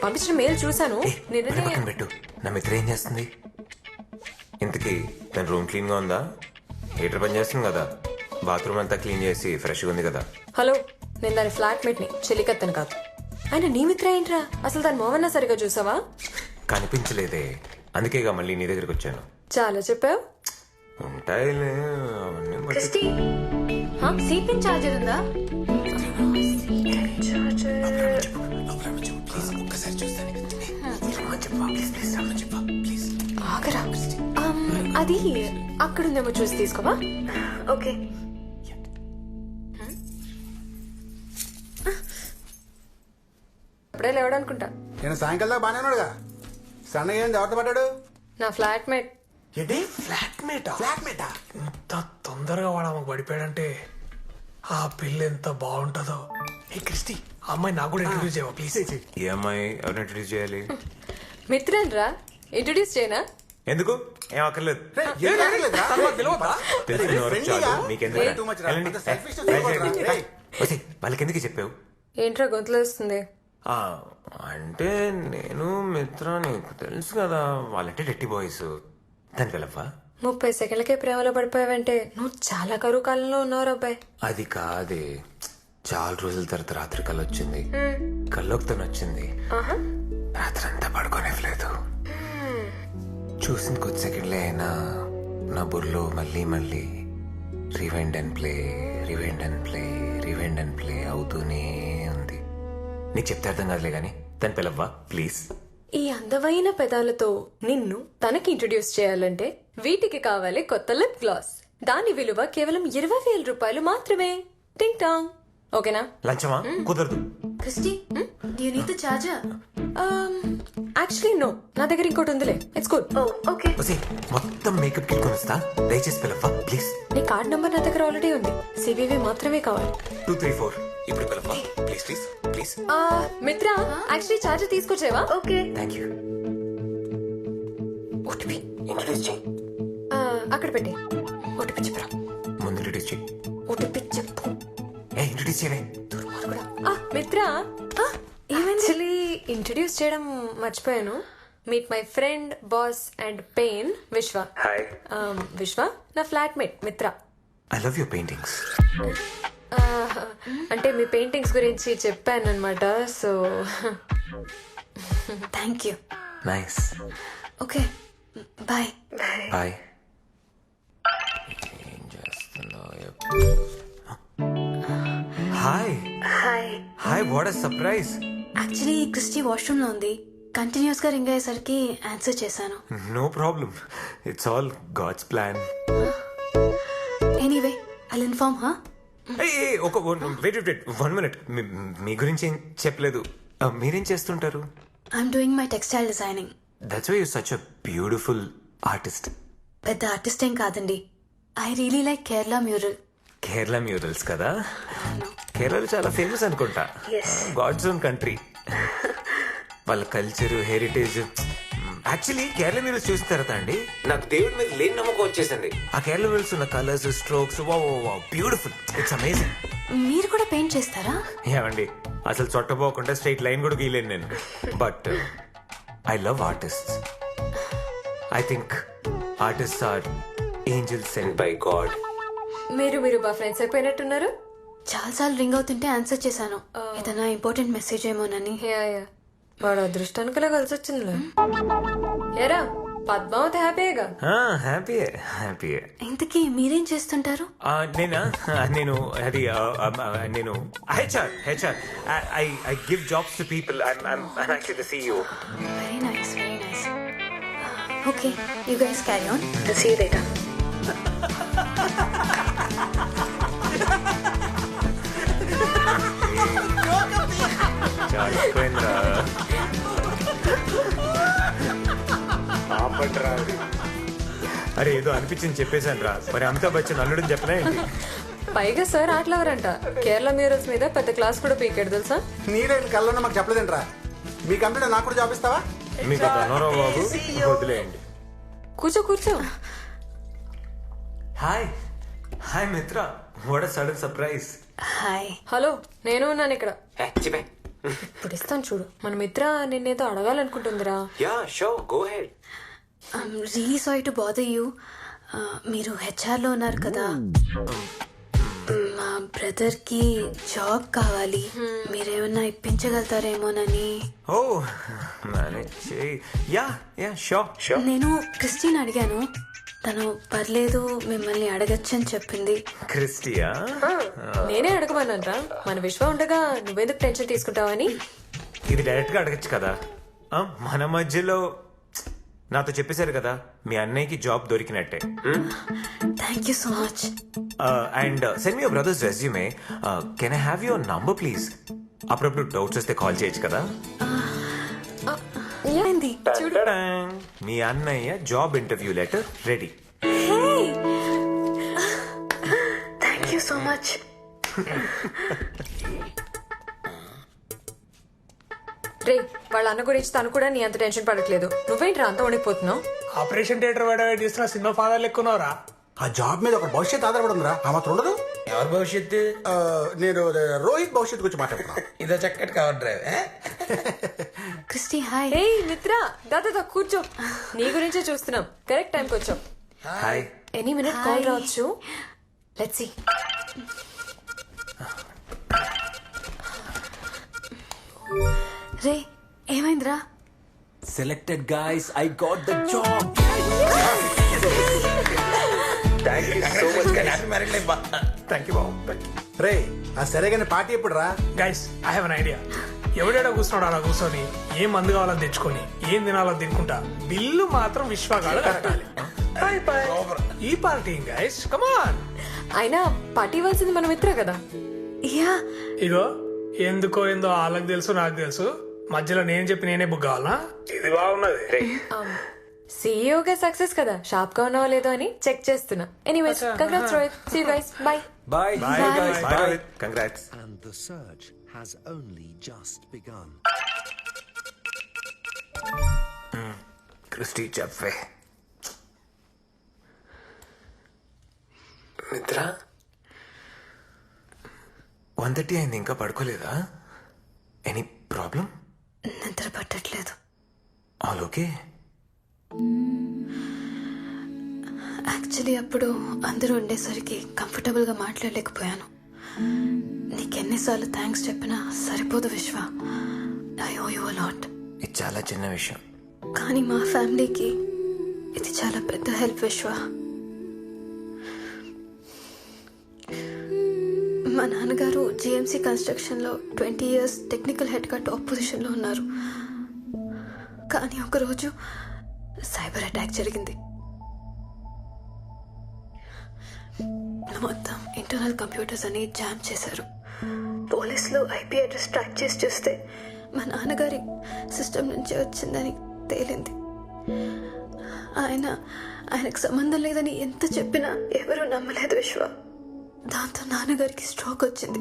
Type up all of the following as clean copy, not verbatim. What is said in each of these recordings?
పంపించిన మెయిల్ చూసాను. నిన్ననే పక్కన పెట్టు. నా మిత్ర ఏం చేస్తుంది ఇంతకీ? తన రూమ్ క్లీన్ గా ఉందా? హీటర్ పని చేస్తుంది కదా, బాత్రూమ్ అంతా క్లీన్ చేసి ఫ్రెష్గా ఉంది కదా. హలో, నేను దాని ఫ్లాట్మేట్ ని, చెలికత్తను కాదు. ఆయన నీ మిత్ర ఏంట్రా? అసలు దాని మోహన్న సరిగా చూసావా? కనిపించలేదే, అందుకేగా మళ్ళీ నీ దగ్గరికి వచ్చాను. చాలా చెప్పావు. ఉంటాయిలే అవన్నీ. క్రిస్టి, సీట్ పిన్ చార్జర్ ఉందా? ఆగరా. అది అక్కడుందేమో చూసి తీసుకోవా. ఓకే. అప్పుడే లేవడనుకుంటా. నేను సాయంకాలం బాగానే ఉన్నాడుగా. సన్నగా ఏం జాగ్రత్త పడ్డాడు. నా ఫ్లాట్మేట్. ఏంటి ఫ్లాట్మేటా? ఇంత తొందరగా వాడు ఆమెకు పడిపోయాడంటే ఆ పిల్ల ఎంత బాగుంటుందో. ఏ క్రిస్టి, ఆ అమ్మాయి నాకు కూడా ఇంట్రడ్యూస్ చేయవా ప్లీజ్? ఈ అమ్మాయి ఎవరిని ఇంట్రడ్యూస్ చేయాలి? మిత్రన్ రా, ఇంట్రడ్యూస్ చేయనా? ఎందుకు? ఏం అక్కర్లేదు. వాళ్ళకి ఎందుకు చెప్పావు? ఏంట్రా గొంతులో వస్తుంది? అంటే నేను మిత్ర నీకు తెలుసు కదా, వాళ్ళంటే డెట్టి బాయ్స్. దాని వెళ్ళవా? 30 సెకండ్లకే ప్రేమలో పడిపోయావంటే నువ్వు చాలా కరువు కాలంలో ఉన్నావు అబ్బాయి. అది కాదే, చాలా రోజుల తర్వాత రాత్రి కళ్ళు వచ్చింది. కల్లోకి తను వచ్చింది. రాత్రి అంతా పడుకోనివ్వలేదు. చూసిన కొద్ది సెకండ్లే అయినా నా బుర్రలో మళ్ళీ మళ్ళీ rewind and play, rewind and play, rewind and play అవుతూనే ఉంది. నీకు చెప్తే అర్థం కాదులే గాని దాని పిలవ్వా ప్లీజ్. ఈ అందమైన పెదాలతో నిన్ను తనకి ఇంట్రడ్యూస్ చేయాలంటే వీటికి కావాలి కొత్త లిప్ గ్లాస్. దాని విలువ కేవలం 20,000 రూపాయలు మాత్రమే. టింగ్ టాంగ్. ఓకేనా? లంచమా? కుదరదు. Christy, do you need the charger? Actually no, నా దగ్గర ఇంకోటి ఉందిలే. It's good. Oh, okay. మొత్తం మేకప్ కిట్ కొనిస్తా, దయచేసి పిలవ్వా ప్లీజ్. నీ కార్డ్ నంబర్ నా దగ్గర ఆల్రెడీ ఉంది. సివివి మాత్రమే కావాలి. 234 ఇప్పుడు పిలవ్వా please please please. Mitra, actually charger తీసుకొచ్చేవా? Okay. Thank you. OTP introduce చేయి. అక్కడ పెట్టి ఓటీపీ చెప్పరా. ముందు ఇంట్రడ్యూస్ చేయి. ఓటీపీ చెప్పు. ఇంట్రడ్యూస్ చేయవే. మిత్ర, యాక్చువల్లీ ఇంట్రడ్యూస్ చేయడం మర్చిపోయాను. Meet my friend, boss and pain, Vishwa. Hi. Vishwa నా flatmate Mitra. I love your paintings. అంటే మీ పెయింటింగ్స్ గురించి చెప్పాను అనమాట. So Thank you. Nice. Okay. Bye. Bye. ఏం చేస్తున్నావు? Hi. Hi. Hi, what a surprise. Actually Christy washroom లో ఉంది. కంటిన్యూస్ గా రింగ్ అయ్యేసరికి ఆన్సర్ చేశాను. No problem, it's all God's plan. Anyway, I'll inform her. ఒక వెయిట్ 1 minute. మీ గురించి ఏం చెప్పలేదు. మీరేం చేస్తుంటారు? I'm doing my textile designing. That's why you such a beautiful artist. పెద్ద ఆర్టిస్ట్ ఏం కాదండి. I really like Kerala mural. Kerala murals కదా? కేరళలో చాలా ఫేమస్ అనుకుంటా. God's own country. వాళ్ళ culture, heritage. Actually Kerala murals చూసిన తర్వాత అండి నాకు దేవుడి మీద లేని నమ్మకం వచ్చేసింది. ఆ కేరళ మ్యూరల్స్ ఉన్న colours, strokes, beautiful. It's amazing. మీరు కూడా పెయింట్ చేస్తారా? ఏమండి, అసలు చొట్టపోకుండా స్ట్రైట్ లైన్ కూడా గీయలేను నేను. But I love artist. I think artist are angels sent by God. మీరు బా ఫ్రెండ్స్ అయిపోయినట్టున్నారు. చాలాసార్లు రింగ్ అవుతుంటే ఆన్సర్ చేశాను. ఏదైనా ఇంపార్టెంట్ మెసేజ్ ఏమోనని. వాడు అదృష్టానికిలా కలిసి వచ్చిందిలే. ఏరా పద్మావతి హ్యాపీగా? హ్యాపీయే హ్యాపీయే. ఇంతకీ మీరేం చేస్తుంటారు? నేను అది నేను HR. I give jobs to people. I'm actually the CEO. Very nice, very nice. Okay, you guys carry on. See you later. అరే ఏదో అనిపించింది చెప్పేశాను రా. మరి అమితాబ్ బచ్చన్ అల్లుడని చెప్పలే ఏంటి? పైగా సార్ ఆటలవరంట. కేరళ మ్యూరల్స్ మీద పెద్ద క్లాస్ కూడా పీకాడు తెలుసా? నీరే కళ్ళలో మాకు చెప్పలేదంట్రా. మీ కంపెనీలో నాకు కూడా జాబ్ ఇస్తావా? మీకు ధనోరావు బాబు వదిలేయండి. కూర్చో. Hi Mitra, what a sudden surprise. Hi. Hello, నేను ఉన్నాను ఇక్కడ. ఇప్పుడు ఇస్తాను చూడు. మన మిత్ర నిన్నేదో అడగాలనుకుంటుందిరా. Yeah sure go ahead. Really sorry to bother you. మీరు హెచ్ఆర్లో ఉన్నారు కదా, మా బ్రదర్కి జాబ్ కావాలి, మీరేమన్నా ఇప్పించగలుగుతారేమోనని. ఓ మేనేజ్ చేయి. Yeah yeah sure sure. నేను క్రిస్టిన్ అడిగాను, తను పర్లేదు మిమ్మల్ని అడగచ్చని చెప్పింది. క్రిస్టియా? నేనే అడగమన్నానరా. మన విశ్వ ఉండగా నువ్వెందుకు టెన్షన్ తీసుకుంటావని. ఇది డైరెక్ట్ గా అడగచ్చు కదా. మన మధ్యలో నాతో చెప్పేశారు కదా మీ అన్నయ్యకి జాబ్ దొరికినట్టే. Thank you so much. And send me your brother's resume. Can I have your number please? అప్పుడప్పుడు డౌట్స్ వస్తే కాల్ చేయొచ్చు కదా. ఏంది Ta-da-dang. మీ అన్నయ్య job interview letter ready. Thank you so much. రే, వాళ్ళ అన్న గురించి తను కూడా నీ అంత టెన్షన్ పడట్లేదు. నువ్వేంట్రా అంత వణికిపోతున్నావు? ఆపరేషన్ థియేటర్ వాడు చేస్తున్న సినిమా ఫాదర్ లెక్కున్నారా? ఆ జాబ్ మీద ఒక భవిష్యత్ ఆధారపడి ఉందిరా. ఆ మాత్రం ఉండదు. ఎవరి భవిష్యత్తు? నేను రోహిత్ భవిష్యత్తు గురించి మాట్లాడుతున్నా. ఇదో చక్కటి cover drive. Christy hi. Hey Mitra, దాదా కూర్చో. నీ గురించే చూస్తున్నాం. కరెక్ట్ టైంకి వచ్చాం. హాయ్. ఎనీ మినిట్ కాల్ రావచ్చు. Let's see. రే ఏమైందిరా? Selected guys, I got the job. Thank you బాబు. రే ఆ సరేగానే పార్టీ ఎప్పుడు రా? Guys I have an idea. ఎవడేడా కూర్చున్నాడు అలా కూర్చొని ఏం మందు కావాలని తెచ్చుకొని ఏం తినాలో తినుకుంటా బిల్లు మాత్రం విశ్వగాడు కట్టాలి. ఈ పార్టీ గైస్ కమాన్. అయినా పార్టీ ఇవ్వాల్సింది మన మిత్ర కదా. యా ఇగో ఎందుకో ఏందో వాళ్ళకి తెలుసు నాకు తెలుసు, మధ్యలో నేను చెప్పి నేనే బుక్ కావాలనా? ఇది బాగున్నది. సీఈఓగా సక్సెస్ కదా, షాప్ గా ఉన్నావో లేదో అని చెక్ చేస్తున్నా. Anyways congrats Rohit. See you guys. Bye. Bye. Bye guys. Bye. Congrats. And the search has only just begun. Christy చెప్పే. మిత్ర 1:30 అయింది, ఇంకా పడుకోలేదా? Any problem? నిద్ర పట్టట్లేదు. All okay? యాక్చువల్లీ అప్పుడు అందరూ ఉండేసరికి కంఫర్టబుల్గా మాట్లాడలేకపోయాను. నీకెన్నిసార్లు థ్యాంక్స్ చెప్పినా సరిపోదు Vishwa. I owe you a lot. ఇది చాలా చిన్న విషయం. కానీ మా ఫ్యామిలీకి ఇది చాలా పెద్ద హెల్ప్ విశ్వ. మా నాన్నగారు జిఎంసీ కన్స్ట్రక్షన్లో 20 years టెక్నికల్ హెడ్గా టాప్ పొజిషన్లో ఉన్నారు. కానీ ఒకరోజు సైబర్ అటాక్ జరిగింది. మొత్తం ఇంటర్నల్ కంప్యూటర్స్ అని జామ్ చేశారు. పోలీసులు ఐపీ అడ్రస్ ట్రాక్ చేసి చూస్తే మా నాన్నగారి సిస్టమ్ నుంచి వచ్చిందని తేలింది. ఆయనకు సంబంధం లేదని ఎంత చెప్పినా ఎవరూ నమ్మలేదు విశ్వ. దాంతో నాన్నగారికి స్ట్రోక్ వచ్చింది.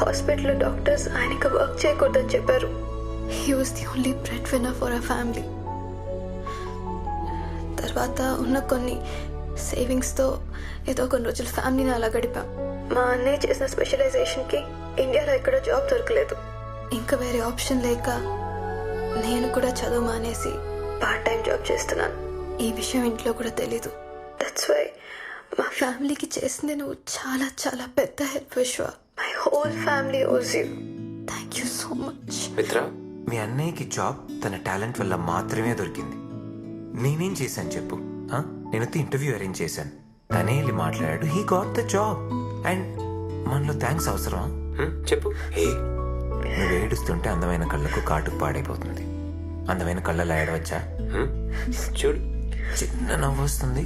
హాస్పిటల్లో డాక్టర్స్ ఆయనకు వర్క్ చేయకూడదని చెప్పారు. He was the only bread winner for our family. తర్వాత ఉన్న కొన్ని సేవింగ్స్తో ఏదో కొన్ని రోజులు ఫ్యామిలీని అలా గడిపాం. మా అన్నయ్య చేసిన స్పెషలైజేషన్కి ఇండియాలో ఎక్కడ జాబ్ దొరకలేదు. ఇంకా వేరే ఆప్షన్ లేక నేను కూడా చదువు మానేసి పార్ట్ టైం జాబ్ చేస్తున్నాను. ఈ విషయం ఇంట్లో కూడా తెలీదు. దట్స్ వై మా ఫ్యామిలీకి చేసింది నువ్వు చాలా చాలా పెద్ద హెల్ప్ విశ్వ. మై హోల్ ఫ్యామిలీ ఓస్ you. Thank you so much. మిత్ర, మీ అన్నయ్యకి జాబ్ తన టాలెంట్ వల్ల మాత్రమే దొరికింది. నేనేం చేశాను చెప్పు? నేను ఇంటర్వ్యూ అరేంజ్ చేశాను, తనే వెళ్ళి మాట్లాడాడు. He got the job. And మనలో థ్యాంక్స్ అవసరమా చెప్పు? నువ్వు ఏడుస్తుంటే అందమైన కళ్ళకు కాటుకు పాడైపోతుంది. అందమైన కళ్ళలా ఏడవచ్చా? చూడు, చిన్న నవ్వు వస్తుంది.